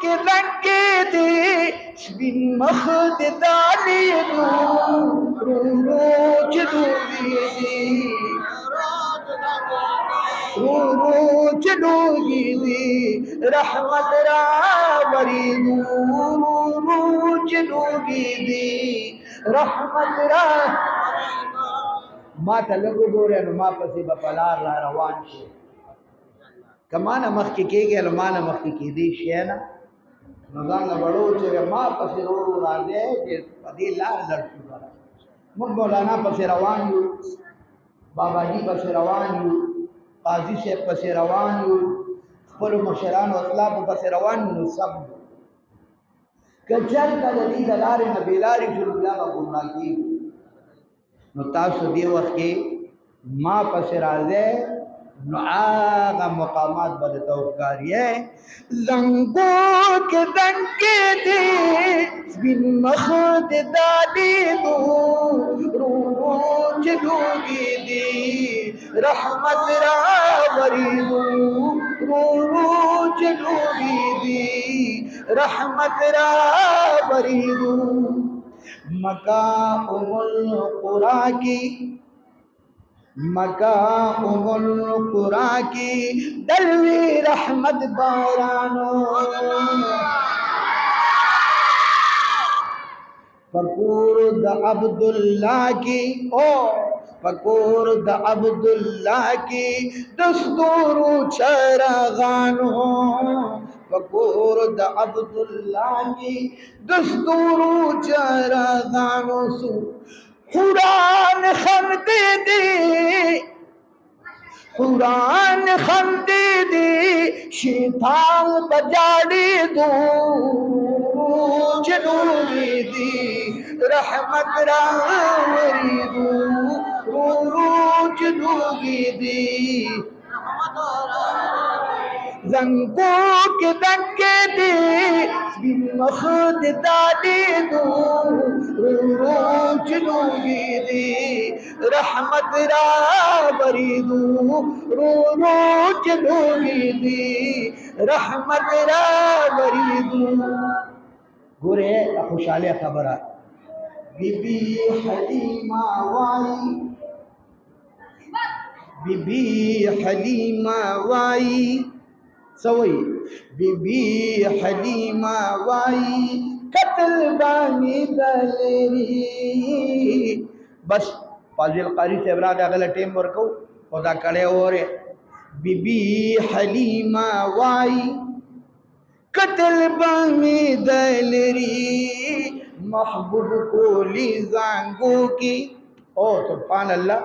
के रंगे दे बिन मखद दाली रोज डूबी दी रोज डूबी दी रहमत रावरी रोज डूबी दी रहमत रा माँ तलको गोरे न माँ पसी बपलार ला रवान शे कमाना मख के गए माना मख की दी शे ना नजान बड़ो चे माँ पसी रो राजे के पदी लार लड़की करा मुख मौलाना पसी रवान यू बाबा जी पसी रवान यू काजी से पसी रवान यू पर मशरान अतलाब पसी रवान यू सब कचल का जदी दलार न बेलारी जुल्ला का गुमराह की तासु दी वक्त के माँ पस राजे आगा मकामात बदता उपकारी है रंगों के रंगे दे बिन मखद दाली रोज डूबी दी रहमत रावरी रोज डूबी दी रहमत रावरी मकाउल कुरा की दलवी रहमत बारानो फकूर द अब्दुल्ला की फकूर द अब्दुल्ला की दस्तूर चरगानो फकूर द अब्दुल्ला की दस्तूर चरगानो सु कुरान खमदे दे कुरान खमदे दे शैतान बजाड़ी दो जनूरी दी रहमत रावरी दो रोज डूबी दी रंगों के दंगे दे मखद दादी दो रोज डूबी दी रहमत रावरी दो रोज डूबी दी रहमत रावरी दो गोरे खुशाले खबर बीबी हलीमा वाई बीबी हलीमा वाई सवई बीबी हलीमा वाई कत्ल बानी दलेरी बस फाजिल कारी से बराद अगला टेम वर्को खुदा कड़े और बीबी हलीमा वाई कत्ल बानी दलेरी महबूब को ली जांगो की ओ सुभान अल्लाह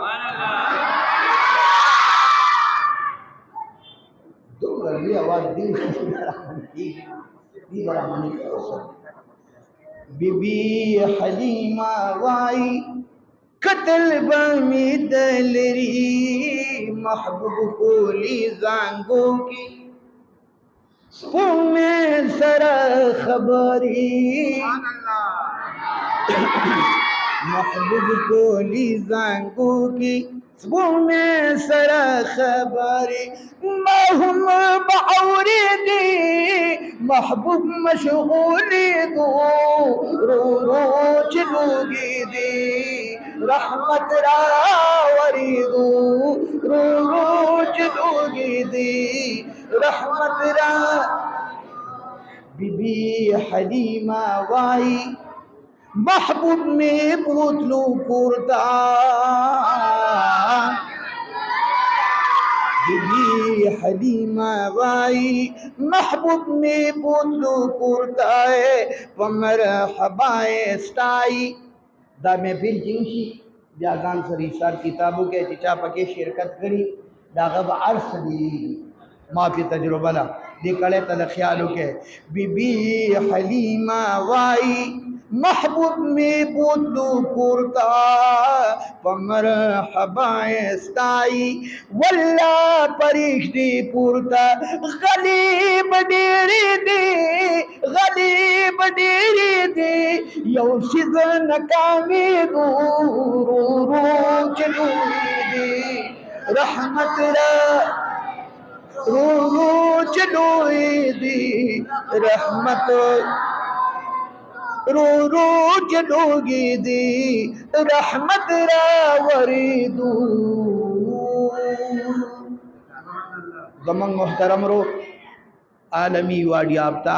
आवाज दी बड़ा मनी बीबी हलीमा वाई कत्ल बमी दलरी महबूब कोली जांगो की में सरा खबरी महबूब कोली जांगो की में सरा खबरी महम बाउरी दी महबूब मशगूली दो रोज डूबी दी रहमत रावरी दो रोज डूबी दी रहमत रा बीबी हलीमा वाई महबूब में पुतलू कुर्ता बीबी हलीमा वाई महबूब में पुतलू कुर्ता है पमर हबाए स्टाई दा में फिर जिंशी जागान सरी सार किताबों के चिचा पके शिरकत करी दागब अर्स दी माफी तजुर्बा ला दिकड़े तल ख्यालों के बीबी हलीमा वाई महबूब में पुतलू कुर्ता पमर हबाएस्ताई वल्ला परिश्ती पुरता गलीब डेरी दे यौ सिजन कामी रोज डूबी दे रहमत रा रो रो चडोए दी रहमत रो रो चडोगी दी रहमत रावरीदू गमंग मोहतरम रो आलमी वार्ड याफ्ता